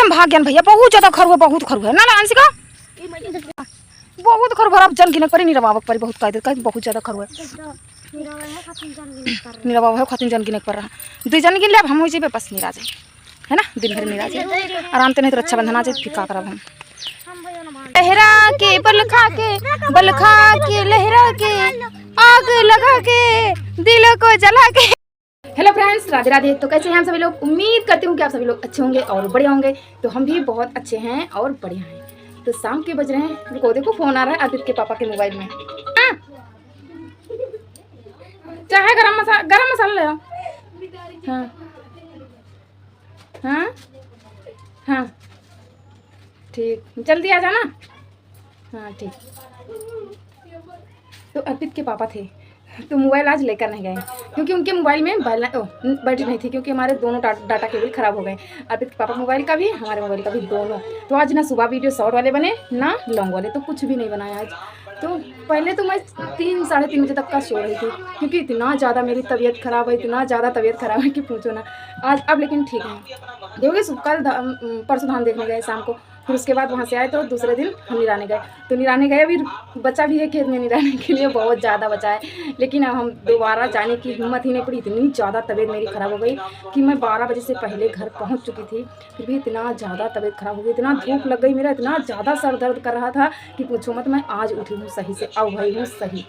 एकदम भाग गया भैया, बहुत ज्यादा खरु है, बहुत खरु है ना अंशिका, बहुत खरु भरा जन गिने पर नहीं रवा पर बहुत कायदे का बहुत ज्यादा खरु है। मेरा बाबा है खातिन जन गिने पर रहा दो जन गिन ले, अब हम हो जाए बस निरा जाए है ना, दिन भर निरा जाए आराम से, नहीं तो रक्षाबंधन आ जाए फिर का करब हम। लहरा के बल खा के लहरा के आग लगा के दिल को जला के। Hello friends, Radhe Radhe. तो कैसे हैं हम सभी लोग? उम्मीद करती हूँ कि आप सभी लोग अच्छे होंगे और बढ़िया होंगे। तो हम भी बहुत अच्छे हैं और बढ़िया हैं। तो शाम के बज रहे हैं, रुको देखो फोन आ रहा है आदित्य के पापा के मोबाइल में। चाहे गरम मसाला ले आओ। हाँ हाँ हाँ ठीक, जल्दी आ जाना। हाँ ठीक। तो अर्पित के पापा थे तो मोबाइल आज लेकर नहीं गए क्योंकि उनके मोबाइल में बैटरी नहीं थी, क्योंकि हमारे दोनों डाटा केबल ख़राब हो गए। अर्पित के पापा मोबाइल का भी, हमारे मोबाइल का भी, दोनों। तो आज ना सुबह वीडियो शॉर्ट वाले बने ना लॉन्ग वाले, तो कुछ भी नहीं बनाया आज। तो पहले तो मैं 3-3:30 बजे तक का सो रही थी, क्योंकि इतना ज़्यादा मेरी तबीयत ख़राब है, इतना ज़्यादा तबीयत ख़राब है कि पूछो ना। आज अब लेकिन ठीक है। देखोगे कल परसों धाम देखने गए शाम को, फिर उसके बाद वहाँ से आए तो दूसरे दिन हम निराने गए। तो निराने गए, अभी बच्चा भी है खेत में निराने के लिए, बहुत ज़्यादा बचा है। लेकिन अब हम दोबारा जाने की हिम्मत ही नहीं पड़ी, इतनी ज़्यादा तबीयत मेरी ख़राब हो गई कि मैं 12 बजे से पहले घर पहुँच चुकी थी। फिर भी इतना ज़्यादा तबीयत ख़राब हो गई, इतना धूप लग गई, मेरा इतना ज़्यादा सर दर्द कर रहा था कि पूछो मत। मैं आज उठी हूँ सही से, अब भाई हूँ सही।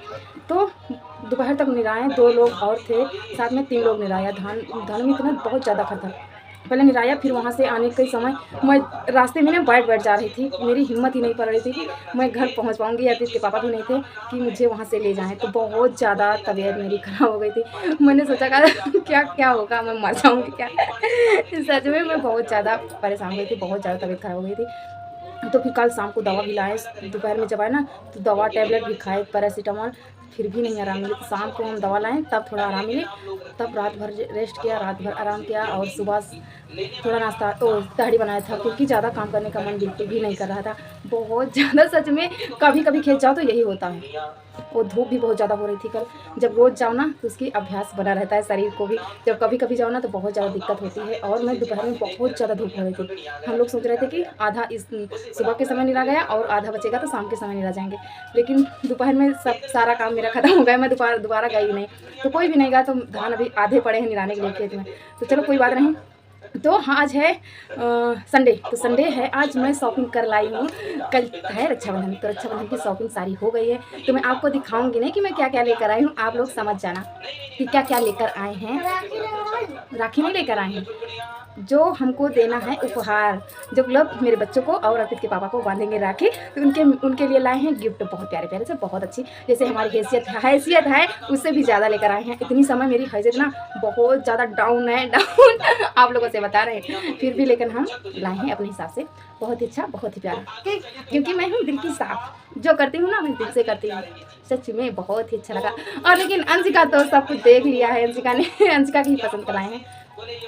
तो दोपहर तक निराए, 2 लोग और थे साथ में, 3 लोग निराया। धान में इतना बहुत ज़्यादा खर्चा, पहले निराया। फिर वहाँ से आने के समय मैं रास्ते में ना बैठ जा रही थी, मेरी हिम्मत ही नहीं पड़ रही थी कि मैं घर पहुँच पाऊँगी, या इसके पापा भी नहीं थे कि मुझे वहाँ से ले जाएं। तो बहुत ज़्यादा तबीयत मेरी ख़राब हो गई थी। मैंने सोचा क्या क्या होगा, मैं मर जाऊँगी क्या। सच में मैं बहुत ज़्यादा परेशान हो गई थी, बहुत ज़्यादा तबीयत ख़राब हो गई थी। तो फिर कल शाम को दवा भी लाए, दोपहर में जब आए ना तो दवा टैबलेट भी खाए, पैरासीटामॉल, फिर भी नहीं आराम मिले। तो शाम को हम दवा लाएं तब थोड़ा आराम मिले, तब रात भर रेस्ट किया, रात भर आराम किया, और सुबह थोड़ा नाश्ता तहरी बनाया था, क्योंकि ज़्यादा काम करने का मन बिल्कुल भी नहीं कर रहा था, बहुत ज़्यादा। सच में कभी कभी खेत जाओ तो यही होता है। और धूप भी बहुत ज़्यादा हो रही थी कल। जब रोज़ जाओ ना तो उसकी अभ्यास बना रहता है शरीर को भी, जब कभी कभी जाओ ना तो बहुत ज़्यादा दिक्कत होती है। और मैं दोपहर में बहुत ज़्यादा धूप हो रही थी। हम लोग सोच रहे थे कि आधा इस सुबह के समय निरा गया और आधा बचेगा तो शाम के समय निरा जाएंगे, लेकिन दोपहर में सारा काम मेरा खत्म हो गया। मैं दोबारा गई नहीं, तो कोई भी नहीं गया। तो धान अभी आधे पड़े हैं निराने के लिए खेत में। तो चलो कोई बात नहीं। तो आज है संडे, तो संडे है, आज मैं शॉपिंग कर लाई हूँ। कल है रक्षाबंधन, तो रक्षाबंधन की शॉपिंग सारी हो गई है। तो मैं आपको दिखाऊंगी नहीं कि मैं क्या क्या लेकर आई हूँ, आप लोग समझ जाना कि क्या क्या लेकर आए हैं। राखी नहीं लेकर आए हैं, जो हमको देना है उपहार, जो लोग मेरे बच्चों को और अर्पित के पापा को बांधेंगे राखी, तो उनके लिए लाए हैं गिफ्ट, बहुत प्यारे प्यारे से, बहुत अच्छी। जैसे हमारी हैसियत है उससे भी ज़्यादा लेकर आए हैं। इतनी समय मेरी हैसियत ना बहुत ज़्यादा डाउन है, डाउन आप लोगों से बता रहे हैं, फिर भी लेकिन हम लाए हैं अपने हिसाब से, बहुत ही अच्छा, बहुत ही प्यारा। क्योंकि मैं हूँ दिल की साफ, जो करती हूँ ना मैं दिल से करती हूँ। सच में बहुत ही अच्छा लगा। और लेकिन अंशिका तो सब कुछ देख लिया है, अंशिका की ही पसंद कराए हैं।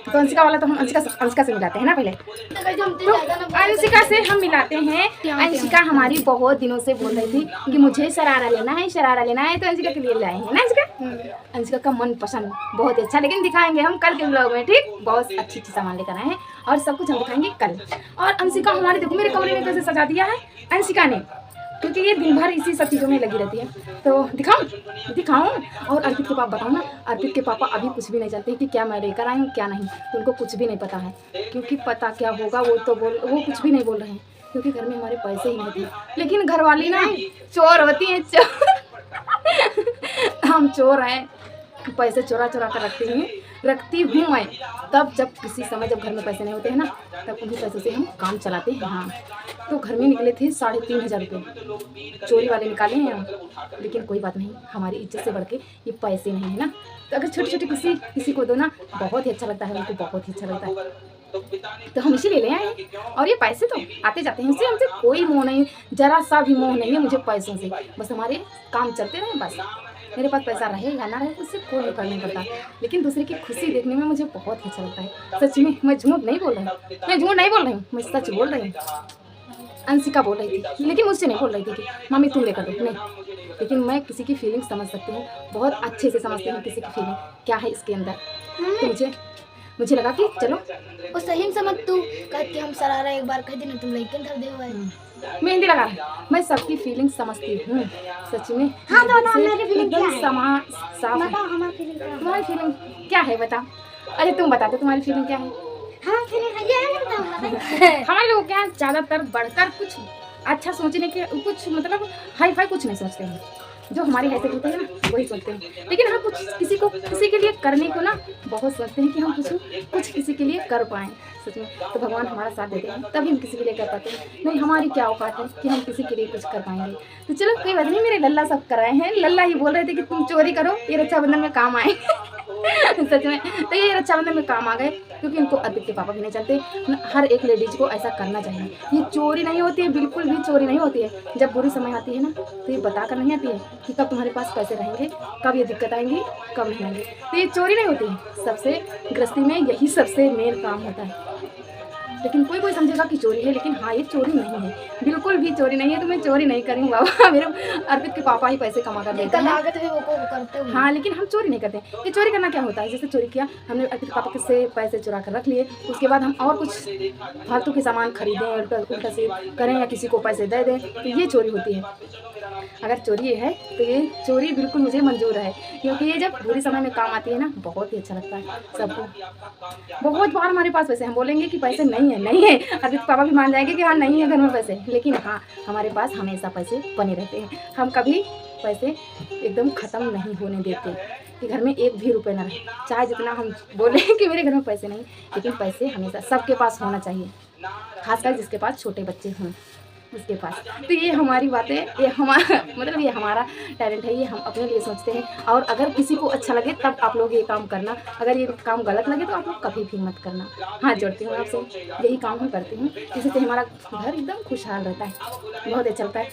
तो अंशिका वाला तो हम अंशिका से मिलाते हैं ना पहले। तो अंशिका से हम मिलाते हैं। अंशिका हमारी बहुत दिनों से बोल रही थी कि मुझे शरारा लेना है, शरारा लेना है, तो अंशिका के लिए लाए हैं ना अंशिका। अंशिका का मन पसंद बहुत अच्छा, लेकिन दिखाएंगे हम कल के व्लॉग में, ठीक। बहुत अच्छी सामान लेकर आए हैं और सब कुछ हम दिखाएंगे कल। और अंशिका हमारे, देखो मेरे कमरे में कैसे सजा दिया है अंशिका ने, क्योंकि ये दिन भर इसी सब चीज़ों में लगी रहती है। तो दिखाऊं। और अर्पित के पापा बताओ ना, अर्पित के पापा अभी कुछ भी नहीं जानते कि क्या मैं लेकर आई हूँ क्या नहीं, तो उनको कुछ भी नहीं पता है। क्योंकि पता क्या होगा वो वो कुछ भी नहीं बोल रहे हैं, क्योंकि घर में हमारे पैसे ही नहीं थे। लेकिन घर वाली ना चोर होती हैं, हम चोर हैं, पैसे चोरा कर रखती हूँ मैं। तब जब किसी समय जब घर में पैसे नहीं होते हैं ना, तब उन्हीं पैसों से हम काम चलाते हैं। हाँ, तो घर में निकले थे 3,500 रुपये, चोरी वाले निकाले हैं हम। लेकिन कोई बात नहीं, हमारी इज्जत से बढ़ के ये पैसे नहीं है ना। तो अगर छोटी छोटी किसी को दो ना, बहुत ही अच्छा लगता है, उनको बहुत ही अच्छा लगता है। तो हम इसी ले आए हैं। और ये पैसे तो आते जाते हैं, इससे हमसे कोई मोह नहीं, जरा सा भी मोह नहीं है मुझे पैसों से। बस हमारे काम चलते रहे, बस मेरे पास पैसा रहे या ना रहे उससे कोई फर्क नहीं पड़ता। लेकिन दूसरे की खुशी देखने में मुझे बहुत ही अच्छा लगता है। सच में मैं झूठ नहीं बोल रही हूँ, मैं सच बोल रही हूँ। अंशिका बोल रही थी, लेकिन मुझसे नहीं बोल रही थी कि मम्मी तुम लेकर दो, नहीं। लेकिन मैं किसी की फीलिंग समझ सकती हूँ, बहुत अच्छे से समझती हूँ किसी की फीलिंग क्या है इसके अंदर। तो मुझे लगा कि चलो और सही में समझ तू कहती हम सरारा एक बार कह दी ना तुम लेकिन धर दे हुआ है। मेहंदी लगा रहा है। मैं सबकी फीलिंग समझती हूँ सच में। हाँ तो बताओ मेरी फीलिंग क्या है? साफ है। बताओ हमारी फीलिंग क्या है? तुम्हारी फीलिंग क्या है बता। अरे तुम बता दो तुम्हारी फीलिंग क्या है। हाँ फीलिंग है ये नहीं बताऊंगा। हमारे लोग क्या ज़्यादातर बढ़कर कुछ अच्छा सोचने के कुछ मतलब हाई फाई कुछ नहीं सोचते हैं। जो हमारी हैसियत होती है ना वही सोचते हैं। लेकिन हम कुछ किसी के लिए करने को ना बहुत सोचते हैं कि हम कुछ किसी के लिए कर पाएँ सच में। तो भगवान हमारा साथ देते हैं तभी हम किसी के लिए कर पाते हैं। नहीं हमारी क्या औकात है कि हम किसी के लिए कुछ कर पाएंगे। तो चलो कोई बात नहीं। मेरे लल्ला सब कराए हैं। लल्ला ही बोल रहे थे कि तुम चोरी करो ये रक्षाबंधन में काम आए। सच में तो ये रक्षाबंधन में काम आ गए क्योंकि इनको अर्पित के पापा भी नहीं चलते। हर एक लेडीज को ऐसा करना चाहिए। ये चोरी नहीं होती है, बिल्कुल भी चोरी नहीं होती है। जब बुरी समय आती है ना तो ये बता कर नहीं आती है कि कब तुम्हारे पास पैसे रहेंगे, कब ये दिक्कत आएंगी, कब नहीं आएंगी। तो ये चोरी नहीं होती है। सबसे गृहस्थी में यही सबसे मेन काम होता है। लेकिन कोई समझेगा कि चोरी है, लेकिन हाँ ये चोरी नहीं है, बिल्कुल भी चोरी नहीं है। तो मैं चोरी नहीं करूँ बाबा। मेरे अर्पित के पापा ही पैसे कमा कर देते हैं। हाँ लेकिन हम चोरी नहीं करते। ये चोरी करना क्या होता है? जैसे चोरी किया हमने अर्पित के पापा से पैसे चुरा कर रख लिए, उसके बाद हम और कुछ फालतू के सामान खरीदें, उल्टा से करें या किसी को पैसे दे दें, तो ये चोरी होती है। अगर चोरी ये है तो ये चोरी बिल्कुल मुझे मंजूर है क्योंकि ये जब बुरी समय में काम आती है ना बहुत ही अच्छा लगता है सबको। बहुत बार हमारे पास पैसे हम बोलेंगे कि पैसे नहीं है। अर्पित पापा भी मान जाएंगे कि हाँ नहीं है घर में पैसे, लेकिन हाँ हमारे पास हमेशा पैसे बने रहते हैं। हम कभी पैसे एकदम ख़त्म नहीं होने देते कि घर में एक भी रुपये ना रहे। चाहे जितना हम बोले कि मेरे घर में पैसे नहीं, लेकिन पैसे हमेशा सबके पास होना चाहिए, खासकर जिसके पास छोटे बच्चे हों उसके पास। तो ये हमारी बातें, ये हमारा मतलब ये हमारा टैलेंट है। ये हम अपने लिए सोचते हैं। और अगर किसी को अच्छा लगे तब आप लोग ये काम करना, अगर ये काम गलत लगे तो आप लोग कभी भी मत करना। हाँ जोड़ती हूँ आपसे, यही काम हम करती हूँ जिससे हमारा घर एकदम खुशहाल रहता है, बहुत अच्छा लगता है।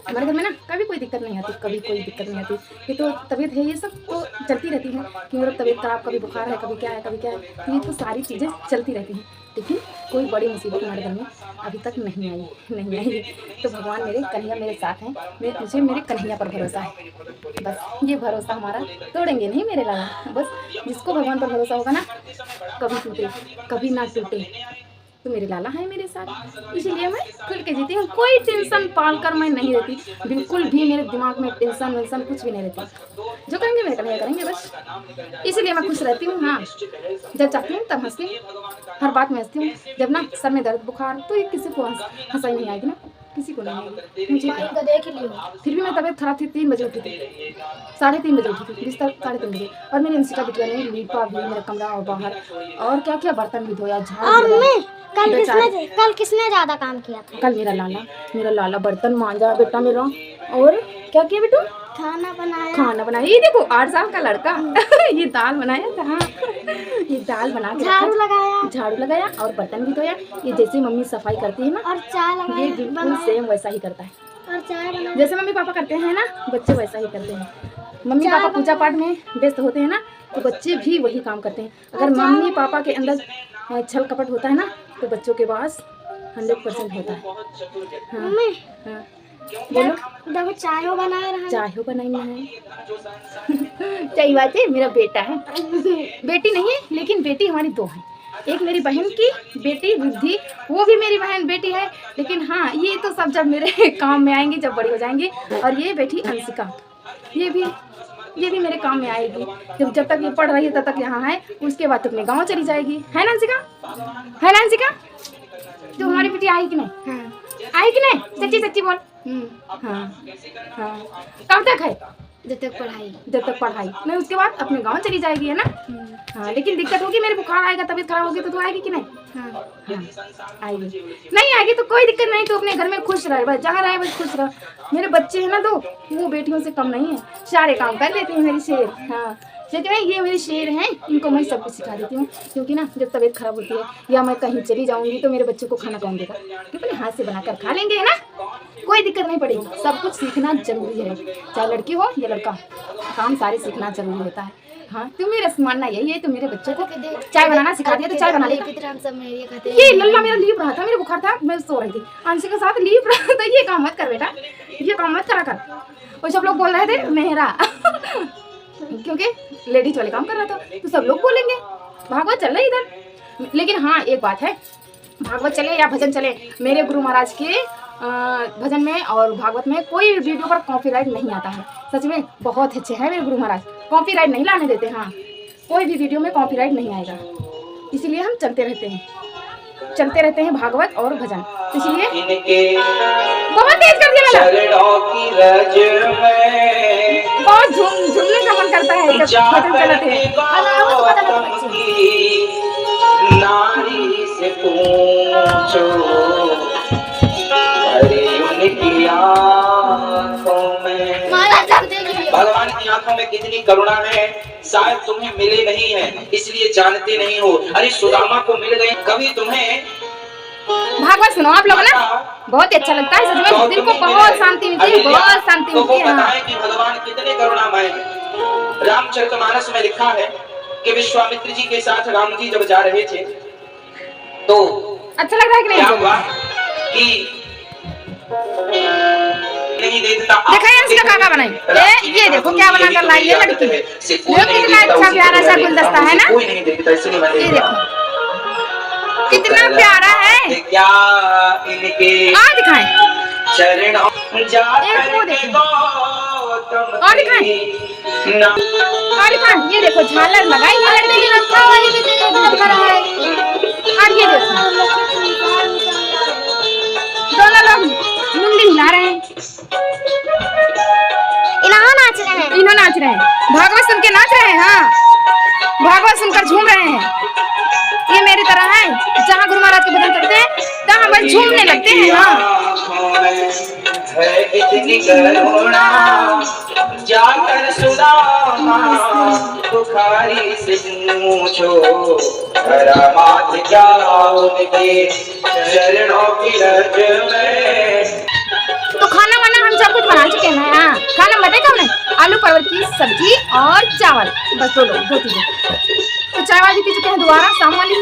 हमारे घर में ना कभी कोई दिक्कत नहीं आती, कभी कोई दिक्कत नहीं आती। ये तो तबीयत है, ये सब तो चलती रहती है कि मेरा तबीयत खराब, कभी बुखार है, कभी क्या है, कभी क्या है। तो ये तो सारी चीज़ें चलती रहती हैं, लेकिन कोई बड़ी मुसीबत हमारे घर में अभी तक नहीं आई। तो भगवान मेरे कन्हैया मेरे साथ हैं। मुझे मेरे कन्हैया पर भरोसा है। बस ये भरोसा हमारा तोड़ेंगे नहीं मेरे लाला। बस जिसको भगवान पर भरोसा होगा ना कभी टूटे कभी ना टूटे, तो मेरे लाला है मेरे साथ। इसीलिए मैं खुल के जीती हूँ। कोई टेंशन पाल कर मैं नहीं रहती, बिल्कुल भी मेरे दिमाग में टेंशन वेंशन कुछ भी नहीं रहती। जो करेंगे मेरे कन्हैया करेंगे बस, इसीलिए मैं खुश रहती हूँ। हाँ जब चाहती हूँ तब हंसती हूँ, हर बात में हंसती हूँ। जब ना सर में दर्द बुखार तो ये किसी को हंसाई नहीं आएगी ना, किसी को नहीं आएगी। मुझे देख लियो। फिर भी मैं तबीयत खराब थी, 3 बजे उठी थी, 3:30 बजे उठी थी, बिस्तर 3:30 बजे। और मेरी अंशिका बिटिया ने लीपा भी मेरा कमरा और बाहर, और क्या क्या बर्तन भी धोया, झाड़ू। कल किसने ज्यादा काम किया था? कल मेरा लाला बर्तन मांजा बेटा मेरा। और क्या किया बेटा? खाना बनाया। ये देखो 8 साल का लड़का। ये दाल बनाया था। हाँ ये दाल बना के झाड़ू लगाया और बर्तन भी धोया। ये जैसे मम्मी सफाई करती है ना और चाय लगाया, ये बिल्कुल सेम वैसा ही करता है। और चाय बनाया जैसे मम्मी पापा करते हैं ना बच्चे वैसा ही करते हैं। मम्मी पापा पूजा पाठ में व्यस्त होते हैं ना तो बच्चे भी वही काम करते हैं। अगर मम्मी पापा के अंदर छल कपट होता है ना तो बच्चों के पास 100% होता है। हाँ बोलो। देखो चाय बनाई है। सही बात है, मेरा बेटा है। बेटी नहीं है लेकिन बेटी हमारी 2 हैं। एक मेरी बहन की बेटी रिद्धि, वो भी मेरी बहन बेटी है। लेकिन हाँ ये तो सब जब मेरे काम में आएंगे, जब बड़ी हो जाएंगी। और ये बेटी अंशिका, ये भी मेरे काम में आएगी। जब तक ये पढ़ रही है तब तक यहाँ है, उसके बाद तो अपने गाँव चली जाएगी। है ना अंशिका? तो हमारी बेटी आई कि नहीं? हाँ। आई कि नहीं? सच्ची बोल। हाँ। कब तक है? जब तक पढ़ाई नहीं, उसके बाद अपने गांव चली जाएगी, है ना? हाँ लेकिन दिक्कत होगी, मेरे बुखार आएगा, तबीयत खराब होगी तो तू आएगी कि नहीं? हाँ आएगी। नहीं आएगी तो कोई दिक्कत नहीं, तो अपने घर में खुश रहे, बस जहाँ रहे बस खुश रह। मेरे बच्चे हैं ना 2, वो बेटियों से कम नहीं है, सारे काम कर लेते हैं मेरी शेर। हाँ सच में ये मेरे शेर हैं, इनको मैं सब कुछ सिखा देती हूँ। क्योंकि ना जब तबीयत खराब होती है या मैं कहीं चली जाऊँगी तो मेरे बच्चों को खाना कौन देगा? अपने हाथ से बनाकर खा लेंगे, है ना? कोई दिक्कत नहीं पड़ेगी। सब कुछ सीखना जरूरी है, चाहे लड़की हो या लड़का, काम सारे सीखना जरूरी होता है। हाँ तुम मेरा मानना यही है, तो मेरे बच्चों को चाय बनाना सिखा दिया तो चाय बना लेगा। ये लल्ला मेरा लीप रहा था, मेरे बुखार था, मैं सो रही थी, अंशी के साथ लीप रहा था। ये काम मत कर बेटा, ये काम मत करा कर। और सब लोग बोल रहे थे मेहरा क्योंकि लेडीज वाले काम कर रहा था तो सब लोग बोलेंगे भागवत चल रही इधर। लेकिन हाँ एक बात है, भागवत चले या भजन चले, मेरे गुरु महाराज के भजन में और भागवत में कोई वीडियो पर कॉपीराइट नहीं आता है। सच में बहुत अच्छे हैं मेरे गुरु महाराज, कॉपीराइट नहीं लाने देते। हाँ कोई भी वीडियो में कॉपीराइट नहीं आएगा, इसीलिए हम चलते रहते हैं भागवत और भजन। इसलिए बहुत तेज कर दिया मैंने, बहुत झूमने का मन करता है जब भजन चलते हैं। नारी से पूछो उनकी आँखों में, भगवान की आंखों में कितनी करुणा है, शायद तुम्हें मिले नहीं है इसलिए जानते नहीं हो। अरे सुदामा को मिल गए, कभी तुम्हें भागवत सुनो आप लोग ना, बहुत अच्छा लगता है सच में, दिल को बहुत शांति मिलती है, बहुत शांति मिलती है। बताएं कि भगवान कितने करुणामय हैं। रामचरितमानस में लिखा है कि विश्वामित्र जी के साथ राम जी जब जा रहे थे तो अच्छा लग रहा है कि क्या नहीं? हुआ कि नहीं देखता इसका काका बनाई, ये देखो क्या बना कर लाई है लड़की। ये कितना अच्छा प्यारा सा गुलदस्ता है ना, कोई नहीं देखता इसलिए मैं ये देखो कितना प्यारा है। क्या इनके और दिखाएं, चरणों एक वो देखो और दिखाएं, और दिखाएं, ये देखो झालर लगाई है लड़की ने, रखा वाली भी देखो है। और ये देखो दोनों लोग मुंडी हिला रहे हैं, इन्हों नाच रहे हैं, भागवत सुन के नाच रहे हैं। हाँ भागवत सुनकर झूम रहे हैं। ये मेरी तरह है, जहाँ गुरु महाराज के भजन करते हैं तहाँ बस झूमने लगते हैं। हाँ है इतनी करुणा, जाकर सुदामा बुखारी से पूछो, करामात क्या उनके चरणों की रज में। तो खाना वाना हम सब कुछ बना चुके हैं ना। खाना बताए कब नहीं, आलू परवल की सब्जी और चावल, बस दो चीजें। तो चाय वाली पी चुके हैं, दोबारा शाम वाली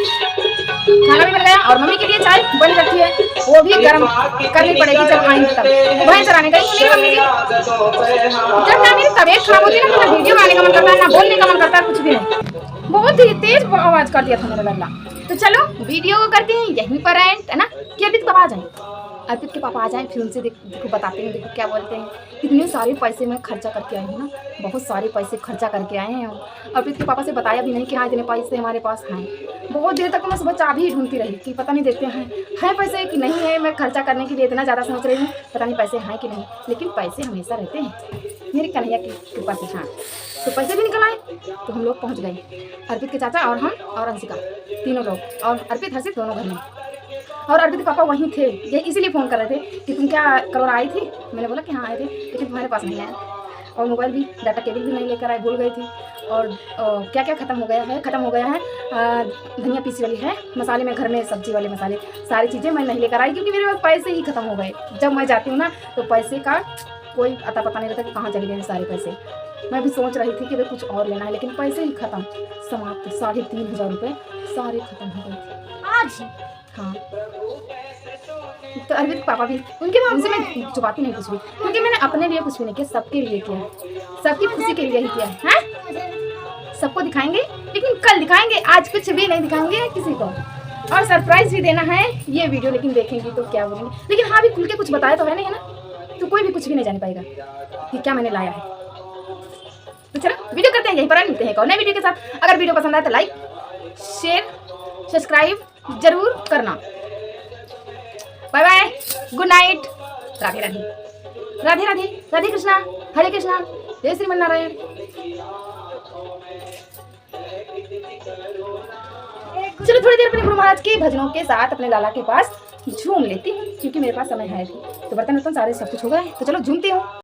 खाना भी बन गया और मम्मी के लिए चाय बन रखी है, वो भी गर्म करनी पड़ेगी जब आएंगे तब। भैंस चराने गई मेरी मम्मी जी। जब ना मेरी तबीयत खराब होती है ना, तो वीडियो बनाने का मन करता है, ना बोलने का मन करता है, कुछ भी नहीं। बहुत ही तेज आवाज कर दिया था मेरा लल्ला। तो चलो वीडियो को करते हैं यहीं पर एंड, है ना। कि अर्पित कब आ जाए, अर्पित के पापा आ जाएं फिर उनसे देखो बताते हैं, देखो क्या बोलते हैं। कितने सारे पैसे मैं खर्चा करके आई हूँ ना, बहुत सारे पैसे खर्चा करके आए हैं। अर्पित के पापा से बताया भी नहीं कि हाँ इतने पैसे हमारे पास हैं। बहुत देर तक मैं सुबह चाबी ही ढूंढती रही कि पता नहीं देखते हैं पैसे कि नहीं है। मैं खर्चा करने के लिए इतना ज़्यादा सोच रही हूँ, पता नहीं पैसे हैं कि नहीं, लेकिन पैसे हमेशा रहते हैं मेरे कन्हैया की कृपा से। हाँ तो पैसे भी निकल आए, तो हम लोग पहुँच गए, अर्पित के चाचा और हम और अंशिका तीनों लोग, और अर्पित हर्षित दोनों घर में। और अर्पित के पापा वहीं थे, ये इसीलिए फ़ोन कर रहे थे कि तुम क्या करोड़ आई थी। मैंने बोला कि हाँ आए थे, लेकिन तुम्हारे पास नहीं आया, और मोबाइल भी, डाटा केबल भी नहीं लेकर आए, भूल गई थी। और क्या क्या ख़त्म हो गया है, धनिया पीसी वाली है, मसाले में घर में सब्जी वाले मसाले, सारी चीज़ें मैं नहीं लेकर आई क्योंकि मेरे पास पैसे ही ख़त्म हो गए। जब मैं जाती हूँ ना तो पैसे का कोई अता पता नहीं रहता कि कहाँ चले गए सारे पैसे। मैं भी सोच रही थी कि वे कुछ और लेना है, लेकिन पैसे ही ख़त्म, समाप्त। 3500 रुपये सारे ख़त्म हो गए थे आज। हाँ तो अर्पित के पापा भी, उनके उनसे मैं छुपाती नहीं कुछ भी, क्योंकि मैंने अपने लिए कुछ भी नहीं किया, सबके लिए किया है, सबकी खुशी के लिए ही किया है। सबको दिखाएंगे, लेकिन कल दिखाएंगे, आज कुछ भी नहीं दिखाएंगे किसी को। और सरप्राइज भी देना है ये वीडियो, लेकिन देखेंगे तो क्या बोलेंगे। लेकिन हाँ भी खुल के कुछ बताया तो है नहीं, है ना, तो कोई भी कुछ भी नहीं जान पाएगा कि क्या मैंने लाया है। तो चलो वीडियो करते हैं यहीं पर, मिलते हैं और नए वीडियो के साथ। अगर वीडियो पसंद आए तो लाइक शेयर सब्सक्राइब जरूर करना। Bye bye, good night, Radhe Radhe, Radhe Radhe, Radhe Krishna, Hare Krishna, जय श्रीमन नारायण। चलो थोड़ी देर अपने गुरु महाराज के भजनों के साथ अपने लाला के पास झूम लेती हूँ, क्योंकि मेरे पास समय है भी। तो बर्तन सारे सब कुछ हो गए, तो चलो झूमती हूँ।